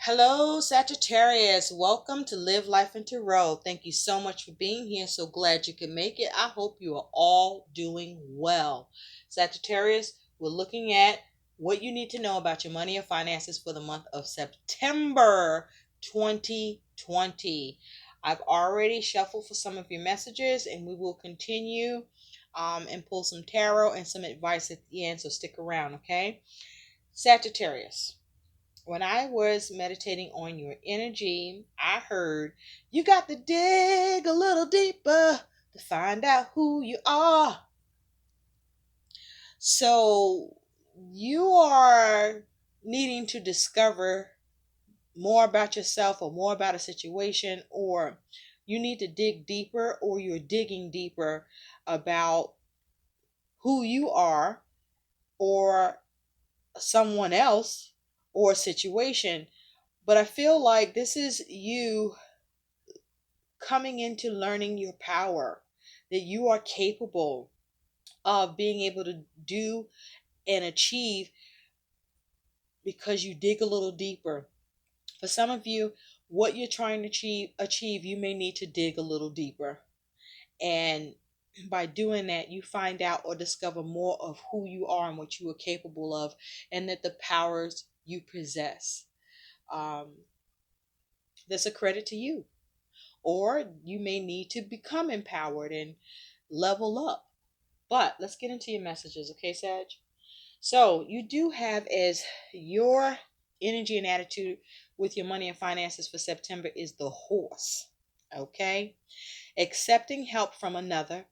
Hello, Sagittarius. Welcome to Live Life into Row. Thank you so much for being here. So glad you could make it. I hope you are all doing well. Sagittarius, we're looking at what you need to know about your money and finances for the month of September 2020. I've already shuffled for some of your messages, and we will continue and pull some tarot and some advice at the end. So stick around, okay? Sagittarius, when I was meditating on your energy, I heard you got to dig a little deeper to find out who you are. So you are needing to discover more about yourself or more about a situation, or you need to dig deeper, or you're digging deeper about who you are or someone else or a situation. But I feel like this is you coming into learning your power, that you are capable of being able to do and achieve because you dig a little deeper. For some of you, what you're trying to achieve, you may need to dig a little deeper. And by doing that, you find out or discover more of who you are and what you are capable of, and that the powers you possess. Um, that's a credit to you. Or you may need to become empowered and level up. But let's get into your messages, okay, Sag? So you do have as your energy and attitude with your money and finances for September is the horse, okay? Accepting help from another,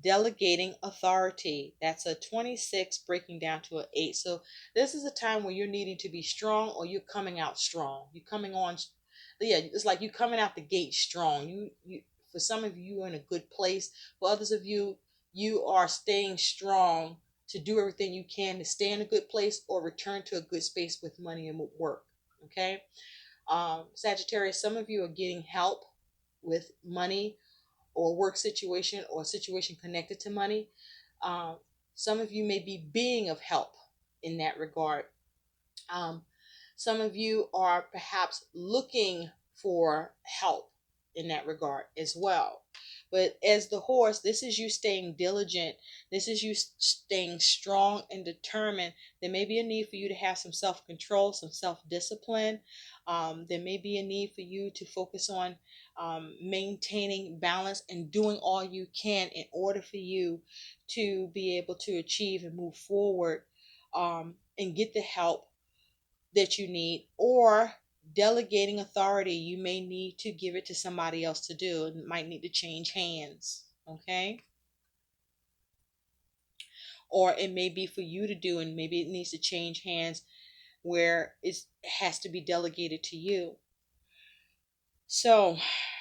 delegating authority. That's a 26 breaking down to an 8. So this is a time where you're needing to be strong, or you're coming out strong. You're coming on, yeah, it's like you're coming out the gate strong. You for some of you, you're in a good place. For others of you, you are staying strong to do everything you can to stay in a good place or return to a good space with money and work. Okay. Sagittarius, some of you are getting help with money or work situation or a situation connected to money. Um, some of you may be being of help in that regard. Um, some of you are perhaps looking for help in that regard as well. But as the horse, this is you staying diligent. This is you staying strong and determined. There may be a need for you to have some self control, some self discipline. There may be a need for you to focus on maintaining balance and doing all you can in order for you to be able to achieve and move forward and get the help that you need, or delegating authority. You may need to give it to somebody else to do. It might need to change hands, okay? Or it may be for you to do, and maybe it needs to change hands where it has to be delegated to you. So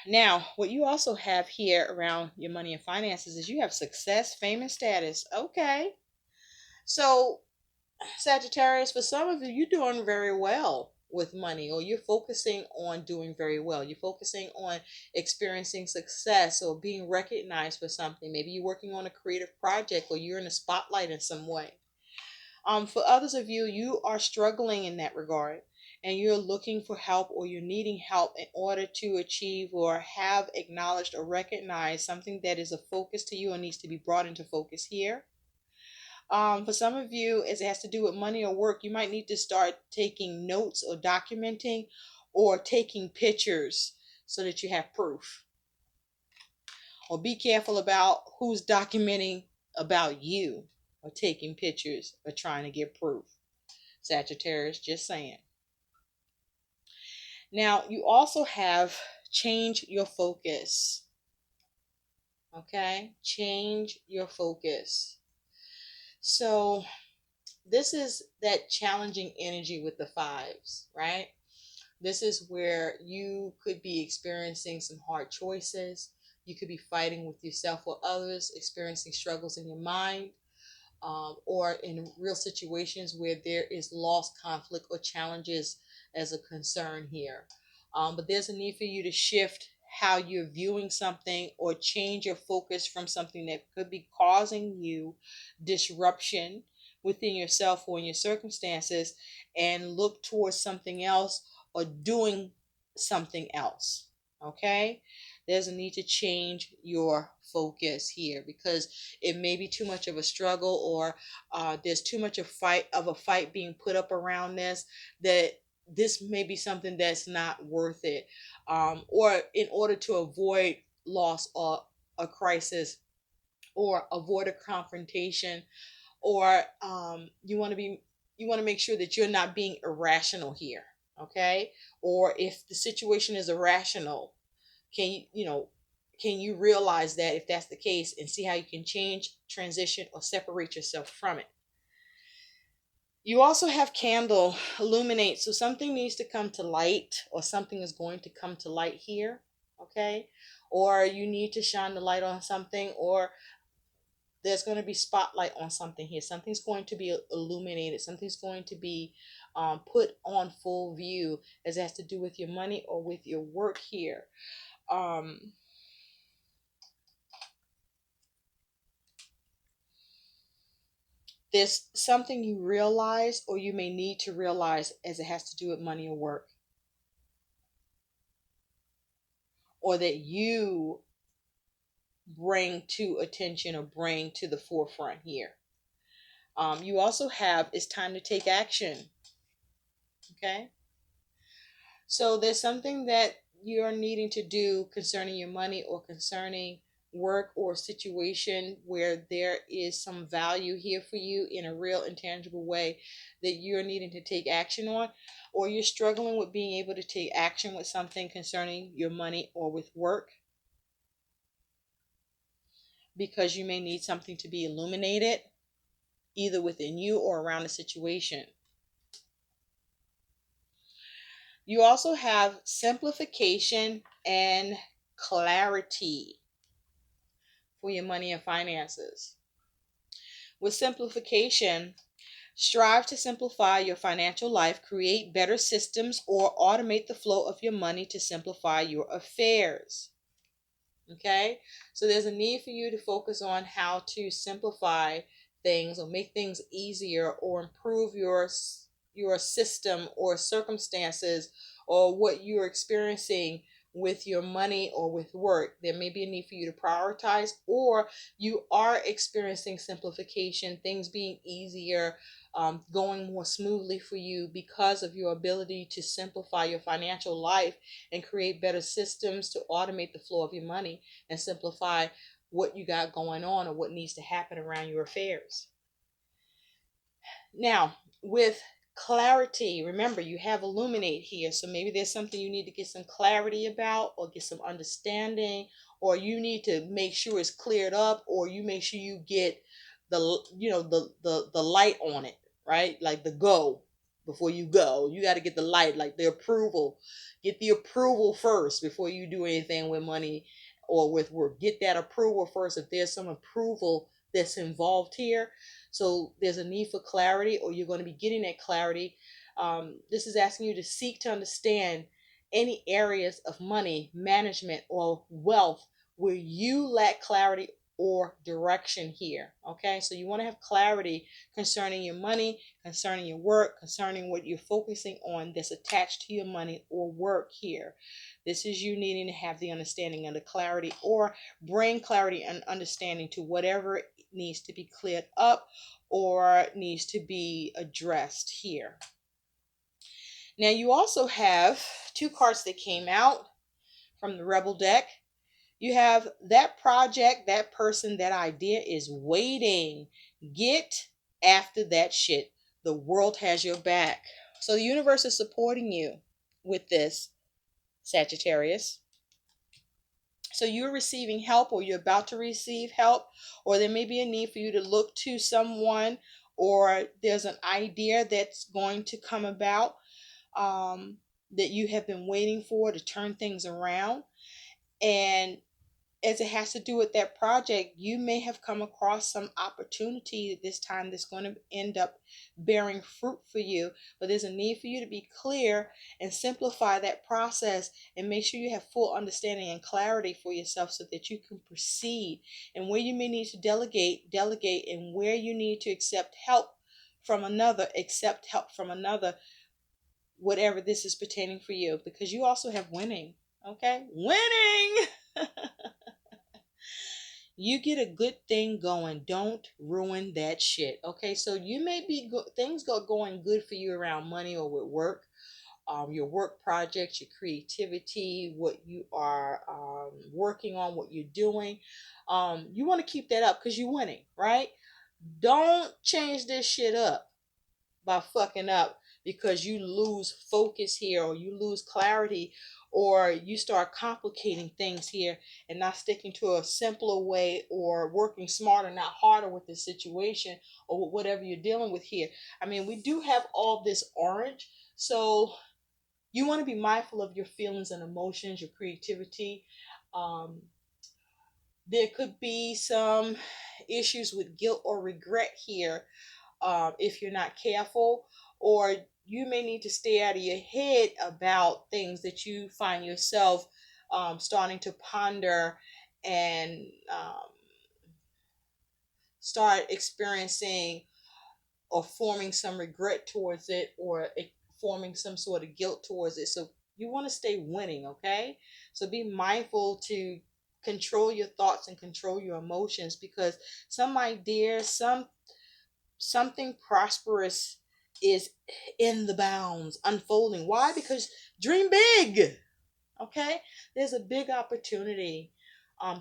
now what you also have here around your money and finances is you have success, fame, and status. Okay. So Sagittarius, for some of you, you're doing very well with money, or you're focusing on doing very well. You're focusing on experiencing success or being recognized for something. Maybe you're working on a creative project, or you're in the spotlight in some way. For others of you, you are struggling in that regard, and you're looking for help, or you're needing help in order to achieve or have acknowledged or recognized something that is a focus to you and needs to be brought into focus here. For some of you, as it has to do with money or work, you might need to start taking notes or documenting or taking pictures so that you have proof. Or be careful about who's documenting about you or taking pictures or trying to get proof. Sagittarius, just saying. Now, you also have change your focus. Okay? Change your focus. So this is that challenging energy with the fives, right? This is where you could be experiencing some hard choices. You could be fighting with yourself or others, experiencing struggles in your mind, or in real situations where there is loss, conflict, or challenges as a concern here. But there's a need for you to shift how you're viewing something, or change your focus from something that could be causing you disruption within yourself or in your circumstances, and look towards something else, or doing something else. Okay, there's a need to change your focus here because it may be too much of a struggle, or there's too much of a fight being put up around this, that this may be something that's not worth it, or in order to avoid loss or a crisis, or avoid a confrontation, or you want to make sure that you're not being irrational here. Okay, or if the situation is irrational, can you realize that if that's the case, and see how you can change, transition, or separate yourself from it. You also have candle illuminate, so something needs to come to light, or something is going to come to light here. Okay, or you need to shine the light on something, or there's going to be spotlight on something here. Something's going to be illuminated. Something's going to be put on full view, as it has to do with your money or with your work here. There's something you realize, or you may need to realize, as it has to do with money or work, or that you bring to attention or bring to the forefront here. You also have, it's time to take action. Okay, so there's something that you're needing to do concerning your money, or concerning work, or situation where there is some value here for you in a real intangible way that you're needing to take action on, or you're struggling with being able to take action with something concerning your money or with work, because you may need something to be illuminated either within you or around the situation. You also have simplification and clarity for your money and finances. With simplification, strive to simplify your financial life, create better systems, or automate the flow of your money to simplify your affairs. Okay, so there's a need for you to focus on how to simplify things, or make things easier, or improve your system or circumstances, or what you're experiencing with your money or with work. There may be a need for you to prioritize, or you are experiencing simplification, things being easier, going more smoothly for you because of your ability to simplify your financial life and create better systems to automate the flow of your money and simplify what you got going on, or what needs to happen around your affairs. Now, with clarity, remember you have illuminate here, so maybe there's something you need to get some clarity about, or get some understanding, or you need to make sure it's cleared up, or you make sure you get the light on it, right? Like the go, before you go, you got to get the light, like the approval. Get the approval first before you do anything with money or with work. Get that approval first if there's some approval that's involved here. So there's a need for clarity, or you're going to be getting that clarity. This is asking you to seek to understand any areas of money management or wealth where you lack clarity or direction here. Okay, so you want to have clarity concerning your money, concerning your work, concerning what you're focusing on that's attached to your money or work here. This is you needing to have the understanding and the clarity, or bring clarity and understanding to whatever needs to be cleared up or needs to be addressed here. Now you also have two cards that came out from the Rebel deck. You have that project, that person, that idea is waiting. Get after that shit. The world has your back. So the universe is supporting you with this, Sagittarius. So you're receiving help, or you're about to receive help, or there may be a need for you to look to someone, or there's an idea that's going to come about that you have been waiting for to turn things around. And as it has to do with that project, you may have come across some opportunity this time that's going to end up bearing fruit for you. But there's a need for you to be clear and simplify that process, and make sure you have full understanding and clarity for yourself so that you can proceed. And where you may need to delegate, and where you need to accept help from another, whatever this is pertaining for you, because you also have winning. Okay, winning. You get a good thing going, don't ruin that shit. Okay, so you may be things go going good for you around money or with work, your work projects, your creativity, what you are working on, what you're doing. You want to keep that up because you're winning, right? Don't change this shit up by fucking up because you lose focus here, or you lose clarity, or you start complicating things here and not sticking to a simpler way, or working smarter, not harder with the situation or with whatever you're dealing with here. I mean, we do have all this orange, so you want to be mindful of your feelings and emotions, your creativity. Um, there could be some issues with guilt or regret here, if you're not careful, or you may need to stay out of your head about things that you find yourself starting to ponder and start experiencing or forming some regret towards it, or forming some sort of guilt towards it. So you want to stay winning, okay? So be mindful to control your thoughts and control your emotions, because some ideas, something prosperous is in the bounds unfolding. Why? Because dream big. Okay, there's a big opportunity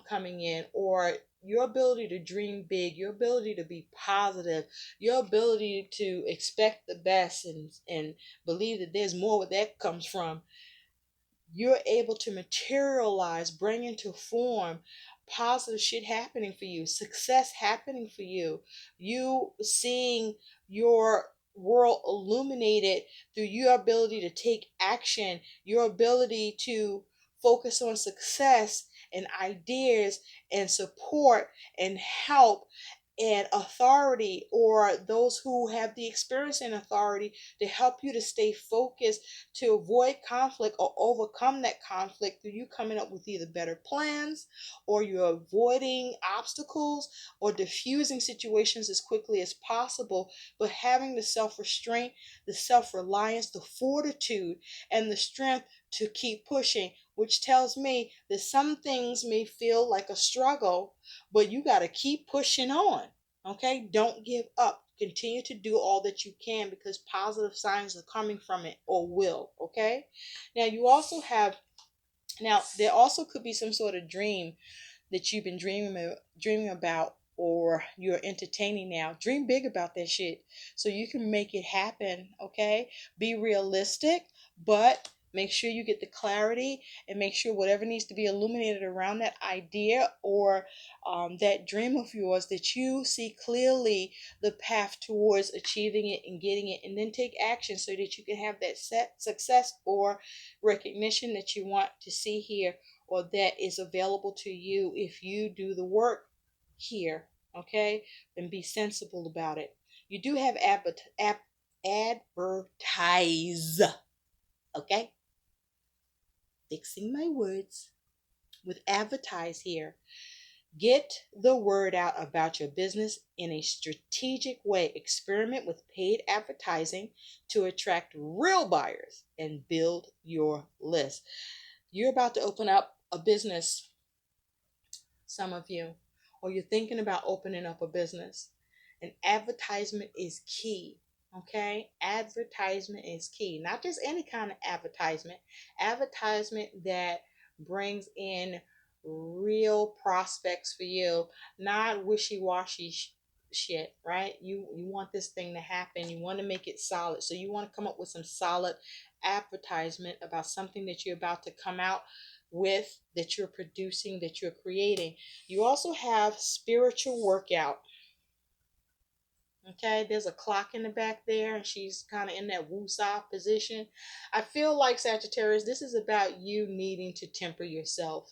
coming in, or your ability to dream big, your ability to be positive, your ability to expect the best, and believe that there's more where that comes from. You're able to materialize, bring into form positive shit happening for you, success happening for you, you seeing your world illuminated through your ability to take action, your ability to focus on success and ideas and support and help and authority, or those who have the experience and authority to help you to stay focused, to avoid conflict or overcome that conflict through you coming up with either better plans, or you're avoiding obstacles or diffusing situations as quickly as possible, but having the self-restraint, the self-reliance, the fortitude, and the strength to keep pushing, which tells me that some things may feel like a struggle, but you got to keep pushing on. Okay, don't give up. Continue to do all that you can, because positive signs are coming from it, or will. Okay, now you also have, now there also could be some sort of dream that you've been dreaming about, or you're entertaining now. Dream big about that shit so you can make it happen. Okay, be realistic, but make sure you get the clarity, and make sure whatever needs to be illuminated around that idea, or that dream of yours, that you see clearly the path towards achieving it and getting it, and then take action so that you can have that set success or recognition that you want to see here, or that is available to you if you do the work here. Okay, and be sensible about it. You do have advertise. Okay, fixing my words with advertise here. Get the word out about your business in a strategic way. Experiment with paid advertising to attract real buyers and build your list. You're about to open up a business, some of you, or you're thinking about opening up a business. And advertisement is key. Okay, advertisement is key. Not just any kind of advertisement that brings in real prospects for you, not wishy-washy shit, right? You want this thing to happen, you want to make it solid, so you want to come up with some solid advertisement about something that you're about to come out with, that you're producing, that you're creating. You also have spiritual workout. Okay, there's a clock in the back there, and she's kind of in that woo-saw position. I feel like, Sagittarius, this is about you needing to temper yourself.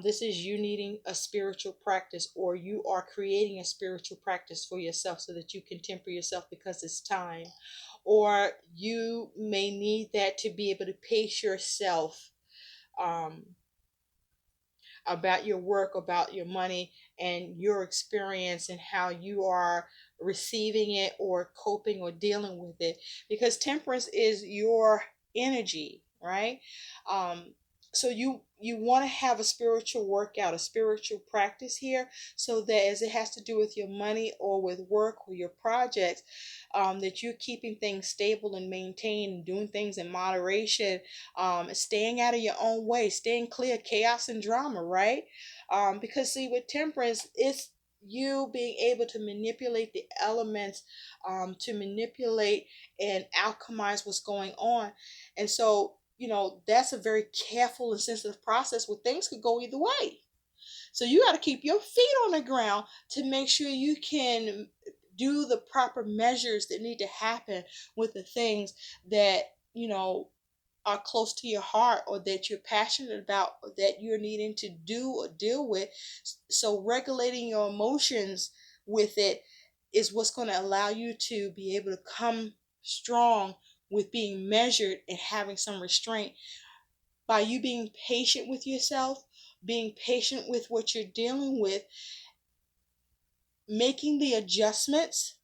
This is you needing a spiritual practice, or you are creating a spiritual practice for yourself so that you can temper yourself because it's time. Or you may need that to be able to pace yourself, um, about your work, about your money, and your experience, and how you are receiving it or coping or dealing with it, because temperance is your energy, right? um so you want to have a spiritual workout, a spiritual practice here, so that as it has to do with your money or with work or your projects, that you're keeping things stable and maintained, doing things in moderation, staying out of your own way, staying clear of chaos and drama, right? Because see, with temperance, it's you being able to manipulate the elements, to manipulate and alchemize what's going on. And so, that's a very careful and sensitive process where things could go either way. So you got to keep your feet on the ground to make sure you can do the proper measures that need to happen with the things that, are close to your heart, or that you're passionate about, or that you're needing to do or deal with. So regulating your emotions with it is what's going to allow you to be able to come strong with being measured and having some restraint, by you being patient with yourself, being patient with what you're dealing with, making the adjustments,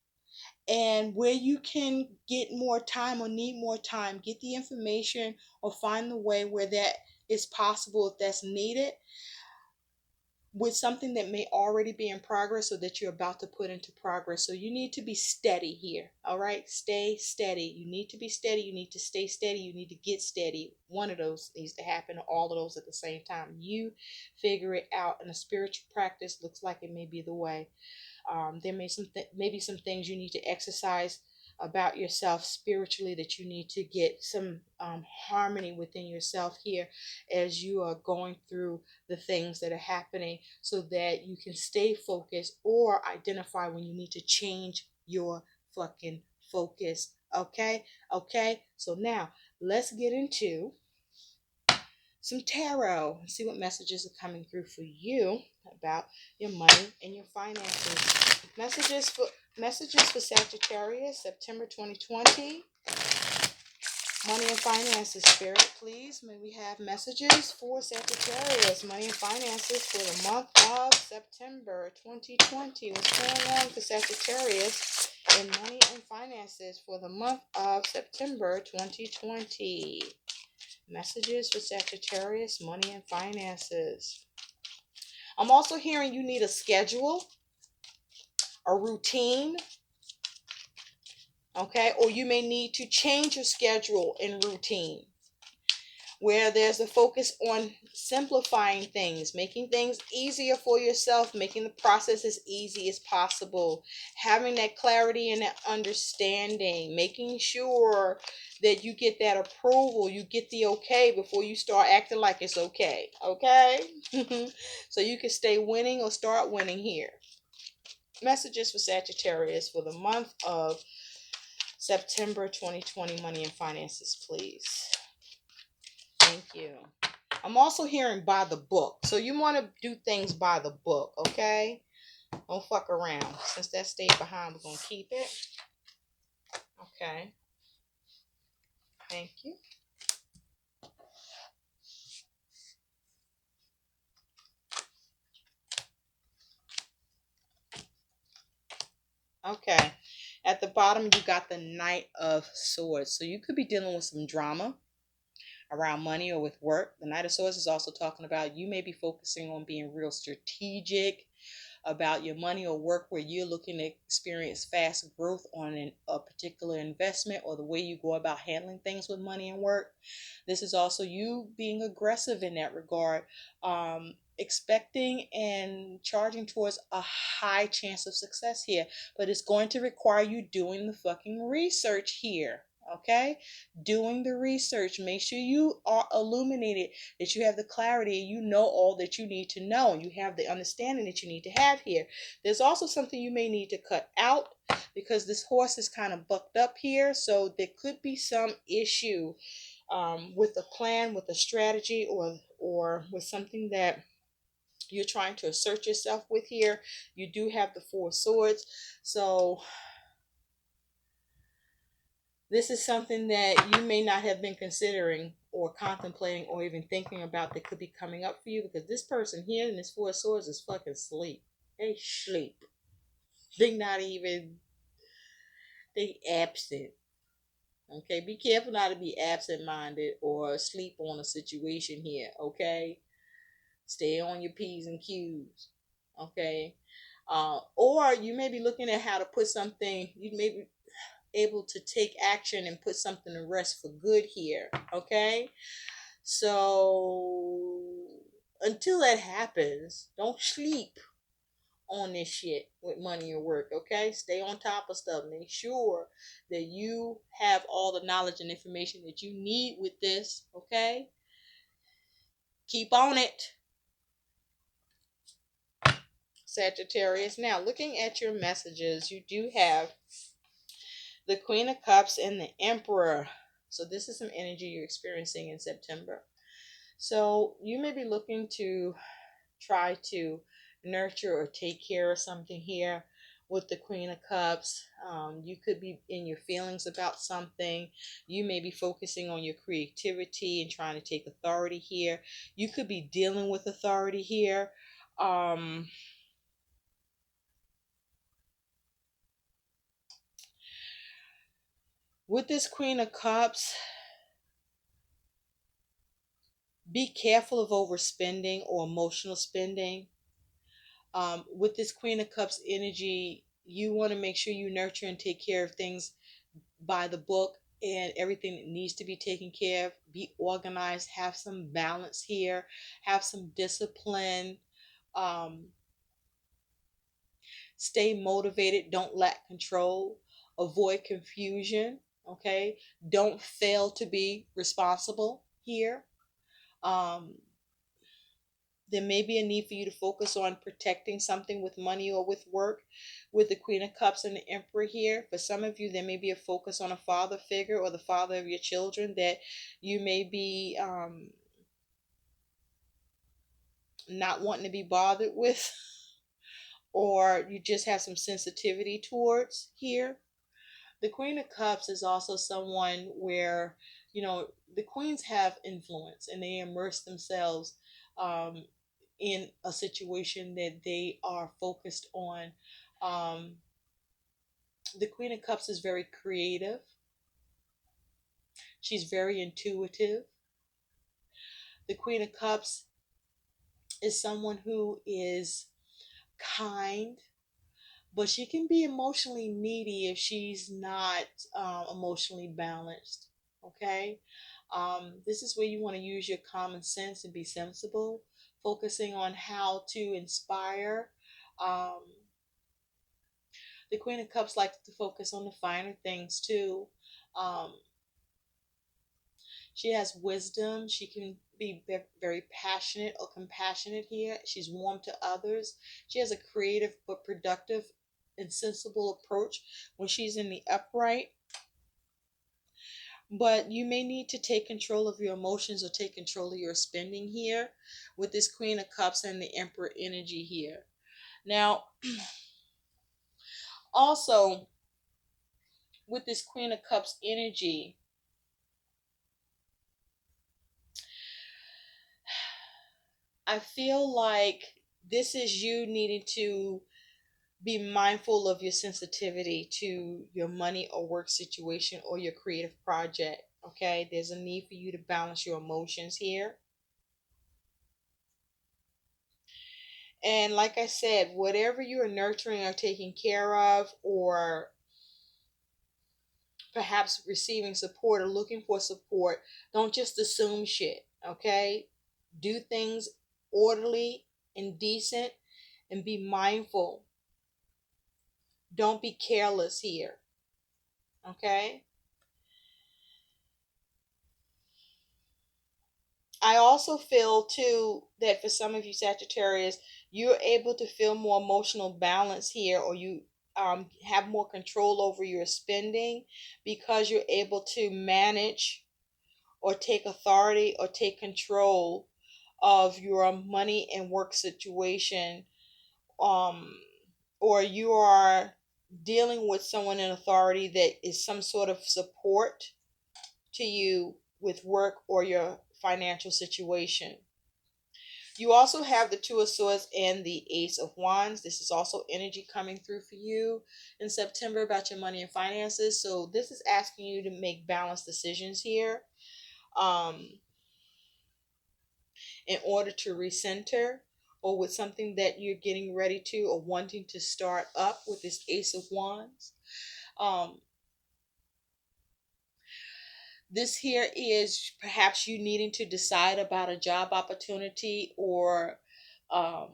and where you can get more time or need more time, get the information or find the way where that is possible if that's needed, with something that may already be in progress or that you're about to put into progress. So you need to be steady here. All right, stay steady. You need to be steady. You need to stay steady. You need to get steady. One of those needs to happen, all of those at the same time. You figure it out, and a spiritual practice looks like it may be the way. There maybe some things you need to exercise about yourself spiritually, that you need to get some harmony within yourself here as you are going through the things that are happening, so that you can stay focused or identify when you need to change your fucking focus. Okay, so now let's get into some tarot and see what messages are coming through for you about your money and your finances. Messages for Sagittarius, September 2020. Money and finances, Spirit, please. May we have messages for Sagittarius, money and finances for the month of September 2020. What's going on for Sagittarius in money and finances for the month of September 2020? Messages for Sagittarius, money and finances. I'm also hearing you need a schedule, a routine, okay? Or you may need to change your schedule and routine, where there's a focus on simplifying things, making things easier for yourself, making the process as easy as possible, having that clarity and that understanding, making sure that you get that approval, you get the okay before you start acting like it's okay, okay? So you can stay winning or start winning here. Messages for Sagittarius for the month of September 2020, money and finances, please. Thank you. I'm also hearing by the book. So you want to do things by the book, okay? Don't fuck around. Since that stayed behind, we're going to keep it. Okay. Thank you. Okay. At the bottom, you got the Knight of Swords. So you could be dealing with some drama around money or with work. The Knight of Swords is also talking about you may be focusing on being real strategic about your money or work, where you're looking to experience fast growth on a particular investment, or the way you go about handling things with money and work. This is also you being aggressive in that regard, expecting and charging towards a high chance of success here, but it's going to require you doing the fucking research here. Okay, doing the research. Make sure you are illuminated, that you have the clarity, you know all that you need to know, and you have the understanding that you need to have here. There's also something you may need to cut out, because this horse is kind of bucked up here, so there could be some issue with a plan, with a strategy, or with something that you're trying to assert yourself with here. You do have the Four Swords, so this is something that you may not have been considering or contemplating or even thinking about, that could be coming up for you, because this person here in this Four Swords is fucking sleep. They sleep. They not even They absent. Okay, be careful not to be absent-minded or sleep on a situation here. Okay, stay on your P's and Q's. Okay, or you may be looking at how to put something. You may be able to take action and put something to rest for good here. Okay, so until that happens, don't sleep on this shit with money or work. Okay, stay on top of stuff. Make sure that you have all the knowledge and information that you need with this. Okay, keep on it, Sagittarius. Now, looking at your messages, you do have the Queen of Cups and the Emperor. So this is some energy you're experiencing in September. So you may be looking to try to nurture or take care of something here with the Queen of Cups. You could be in your feelings about something. You may be focusing on your creativity and trying to take authority here. You could be dealing with authority here. With this Queen of Cups, be careful of overspending or emotional spending. With this Queen of Cups energy, you want to make sure you nurture and take care of things by the book and everything that needs to be taken care of. Be organized, have some balance here, have some discipline, um, stay motivated, don't lack control, avoid confusion. Okay, don't fail to be responsible here. um, there may be a need for you to focus on protecting something with money or with work with the Queen of Cups and the Emperor here. For some of you, there may be a focus on a father figure or the father of your children that you may be not wanting to be bothered with, or you just have some sensitivity towards here. The Queen of Cups is also someone where, the queens have influence and they immerse themselves um, in a situation that they are focused on. Um, the Queen of Cups is very creative. She's very intuitive. The Queen of Cups is someone who is kind, but she can be emotionally needy if she's not emotionally balanced. Okay, this is where you want to use your common sense and be sensible, focusing on how to inspire. Um, the Queen of Cups likes to focus on the finer things too. Um, she has wisdom. She can be very passionate or compassionate here. She's warm to others. She has a creative but productive and sensible approach when she's in the upright. But you may need to take control of your emotions or take control of your spending here with this Queen of Cups and the Emperor energy here. Now, also with this Queen of Cups energy, I feel like this is you needing to be mindful of your sensitivity to your money or work situation or your creative project. Okay, there's a need for you to balance your emotions here. And like I said, whatever you are nurturing or taking care of, or perhaps receiving support or looking for support, don't just assume shit. Okay, do things orderly and decent and be mindful. Don't be careless here. Okay, I also feel too that for some of you Sagittarius, you're able to feel more emotional balance here, or you have more control over your spending because you're able to manage or take authority or take control of your money and work situation. Um, or you are dealing with someone in authority that is some sort of support to you with work or your financial situation. You also have the Two of Swords and the Ace of Wands. This is also energy coming through for you in September about your money and finances. So this is asking you to make balanced decisions here. Um, in order to recenter, or with something that you're getting ready to or wanting to start up with this Ace of Wands. Um, this here is perhaps you needing to decide about a job opportunity, or um,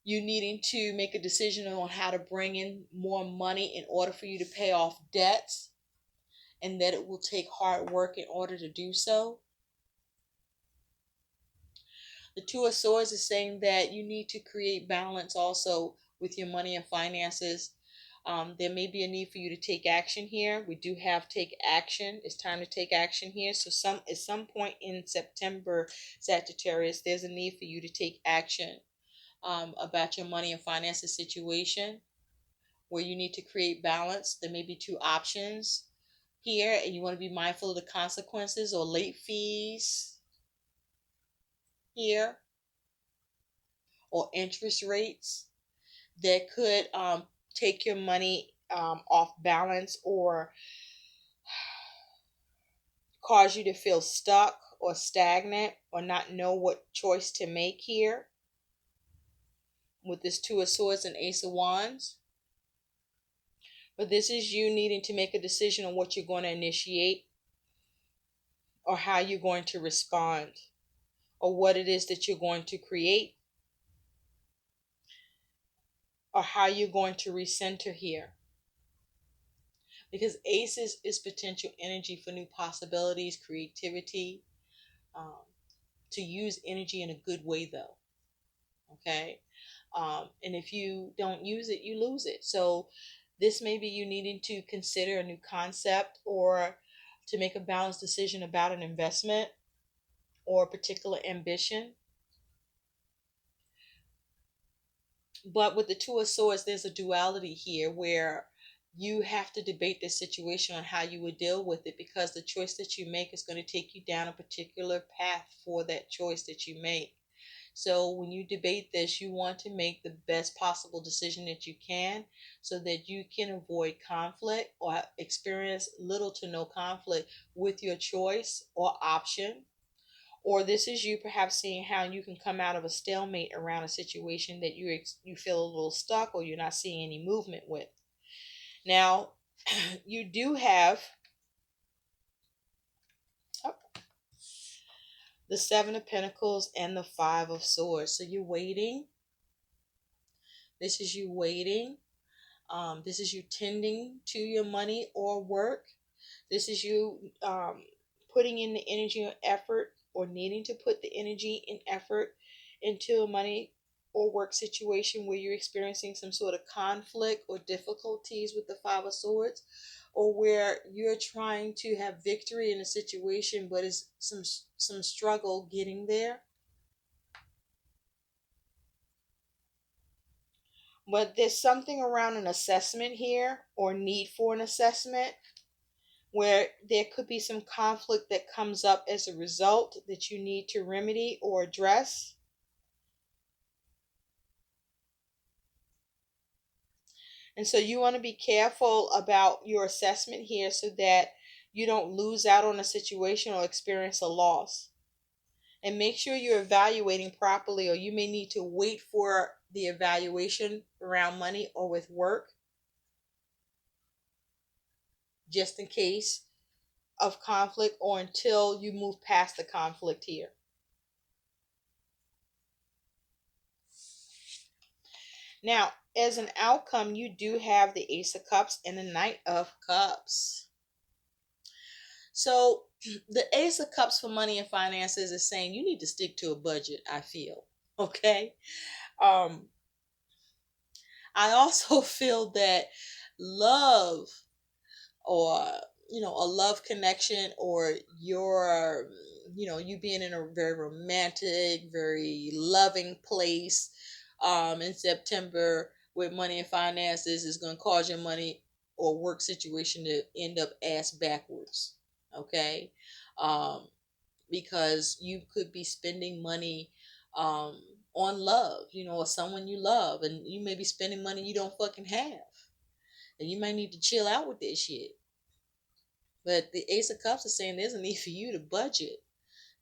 you needing to make a decision on how to bring in more money in order for you to pay off debts, and that it will take hard work in order to do so. The Two of Swords is saying that you need to create balance also with your money and finances. There may be a need for you to take action here. We do have take action. It's time to take action here. So at some point in September, Sagittarius, there's a need for you to take action about your money and finances situation, where you need to create balance. There may be two options here, and you want to be mindful of the consequences or late fees here, or interest rates that could take your money off balance, or cause you to feel stuck or stagnant, or not know what choice to make here with this Two of Swords and Ace of Wands. But this is you needing to make a decision on what you're going to initiate, or how you're going to respond, or what it is that you're going to create, or how you're going to recenter here. Because aces is potential energy for new possibilities, creativity, um, to use energy in a good way though. Okay. And if you don't use it, you lose it. So this may be you needing to consider a new concept, or to make a balanced decision about an investment or a particular ambition. But with the Two of Swords, there's a duality here where you have to debate this situation on how you would deal with it, because the choice that you make is going to take you down a particular path for that choice that you make. So when you debate this, you want to make the best possible decision that you can, so that you can avoid conflict or experience little to no conflict with your choice or option. Or this is you perhaps seeing how you can come out of a stalemate around a situation that you feel a little stuck, or you're not seeing any movement with. Now, you do have the Seven of Pentacles and the Five of Swords. So you're waiting. This is you waiting. This is you tending to your money or work. This is you putting in the energy and effort, or needing to put the energy and effort into a money or work situation where you're experiencing some sort of conflict or difficulties with the Five of Swords, or where you're trying to have victory in a situation, but it's some struggle getting there. But there's something around an assessment here, or need for an assessment, where there could be some conflict that comes up as a result that you need to remedy or address. And so you want to be careful about your assessment here, so that you don't lose out on a situation or experience a loss. And make sure you're evaluating properly, or you may need to wait for the evaluation around money or with work, just in case of conflict, or until you move past the conflict here. Now, as an outcome, you do have the Ace of Cups and the Knight of Cups. So the Ace of Cups for money and finances is saying you need to stick to a budget, I feel. Okay. Um, I also feel that love, or a love connection, or you being in a very romantic, very loving place in September with money and finances, is going to cause your money or work situation to end up ass backwards. Okay. um because you could be spending money um, on love, or someone you love, and you may be spending money you don't fucking have, and you might need to chill out with this shit. But the Ace of Cups is saying there's a need for you to budget.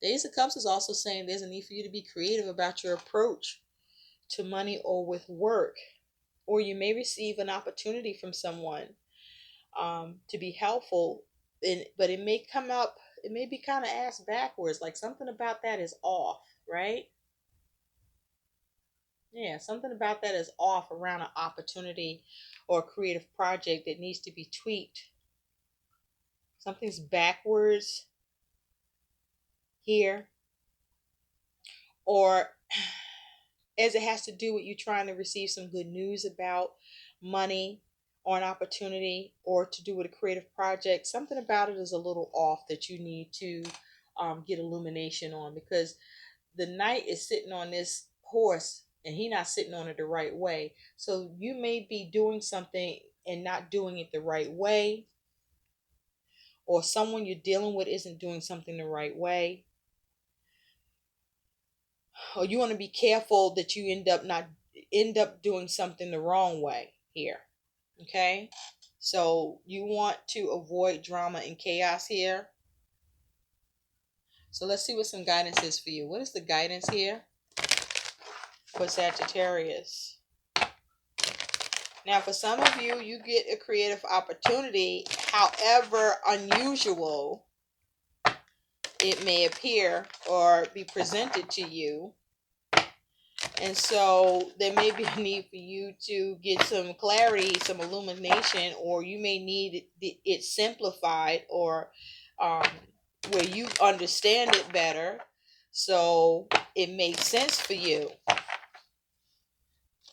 The Ace of Cups is also saying there's a need for you to be creative about your approach to money or with work. Or you may receive an opportunity from someone to be helpful, but it may come up, it may be kind of ass backwards, like something about that is off, right? Yeah, something about that is off around an opportunity or a creative project that needs to be tweaked. Something's backwards here, or as it has to do with you trying to receive some good news about money or an opportunity or to do with a creative project. Something about it is a little off that you need to get illumination on, because the knight is sitting on this horse and he not sitting on it the right way. So you may be doing something and not doing it the right way, or someone you're dealing with isn't doing something the right way, or you want to be careful that you end up doing something the wrong way here. Okay, so you want to avoid drama and chaos here. So let's see what some guidance is for you. What is the guidance here for Sagittarius? Now, for some of you, you get a creative opportunity, however unusual it may appear or be presented to you. And so there may be a need for you to get some clarity, some illumination, or you may need it simplified, or um, where you understand it better so it makes sense for you.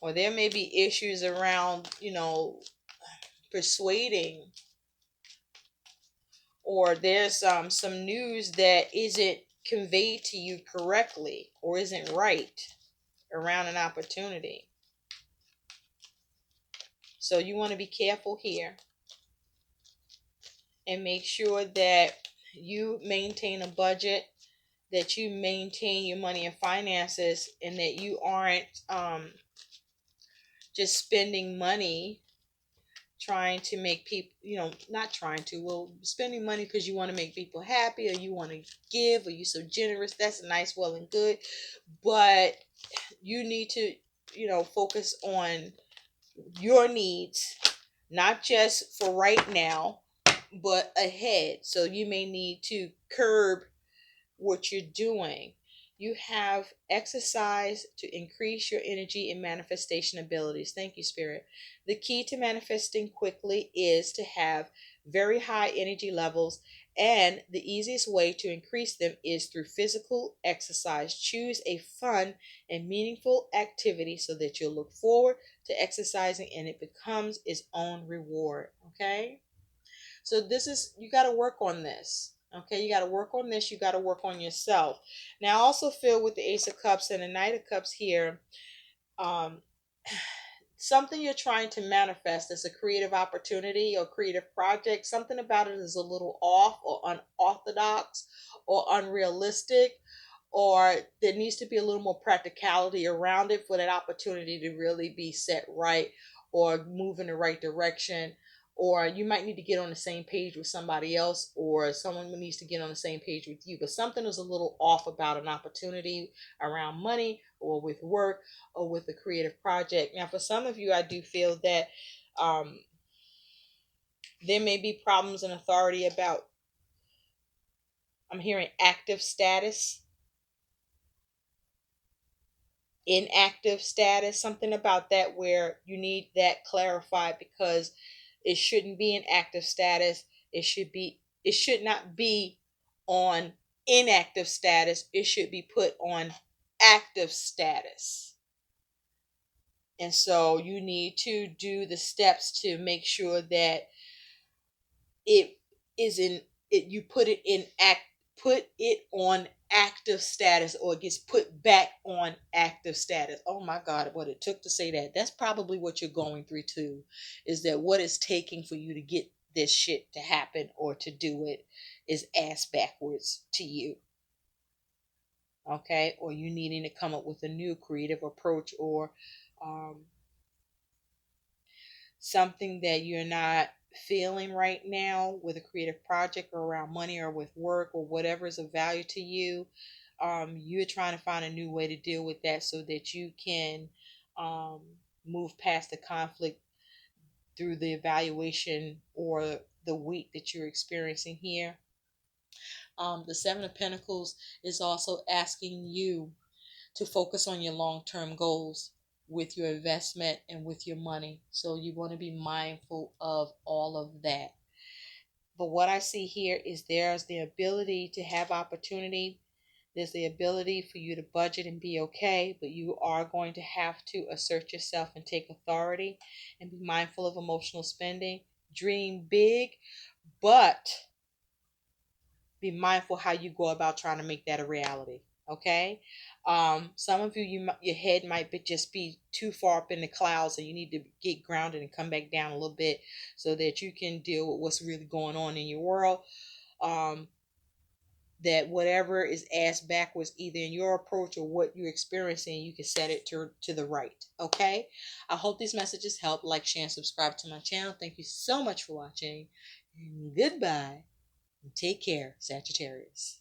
Or there may be issues around, persuading, or there's some news that isn't conveyed to you correctly or isn't right around an opportunity. So you want to be careful here and make sure that you maintain a budget, that you maintain your money and finances, and that you aren't just spending money trying to make people, not trying to, well, spending money because you want to make people happy, or you want to give, or you're so generous. That's nice, well and good. But you need to, focus on your needs, not just for right now, but ahead. So you may need to curb what you're doing. You have exercise to increase your energy and manifestation abilities. Thank you, Spirit. The key to manifesting quickly is to have very high energy levels, and the easiest way to increase them is through physical exercise. Choose a fun and meaningful activity so that you'll look forward to exercising and it becomes its own reward. Okay? So this is, you got to work on this. Okay, you got to work on this. You got to work on yourself. Now, I also feel with the Ace of Cups and the Knight of Cups here, um, something you're trying to manifest as a creative opportunity or creative project, something about it is a little off or unorthodox or unrealistic, or there needs to be a little more practicality around it for that opportunity to really be set right or move in the right direction. Or you might need to get on the same page with somebody else, or someone needs to get on the same page with you. But something is a little off about an opportunity around money or with work or with a creative project. Now, for some of you, I do feel that there may be problems in authority about, I'm hearing active status, inactive status, something about that where you need that clarified, because it shouldn't be an active status. It should not be on inactive status. It should be put on active status. And so you need to do the steps to make sure that it is in it, you put it on active status, or it gets put back on active status. Oh my God, what it took to say that. That's probably what you're going through too, is that what it's taking for you to get this shit to happen or to do it is ass backwards to you. okay? Or you needing to come up with a new creative approach, or um, something that you're not feeling right now with a creative project or around money or with work or whatever is of value to you. You're trying to find a new way to deal with that so that you can um, move past the conflict through the evaluation or the week that you're experiencing here. The Seven of Pentacles is also asking you to focus on your long-term goals with your investment and with your money. So you want to be mindful of all of that. But what I see here is there's the ability to have opportunity. There's the ability for you to budget and be okay, but you are going to have to assert yourself and take authority and be mindful of emotional spending. Dream big, but be mindful how you go about trying to make that a reality. Okay. Some of you, your head might just be too far up in the clouds, and you need to get grounded and come back down a little bit so that you can deal with what's really going on in your world. um, that whatever is asked backwards, either in your approach or what you're experiencing, you can set it to the right. Okay. I hope these messages help. Like, share, and subscribe to my channel. Thank you so much for watching, and goodbye. Take care, Sagittarius.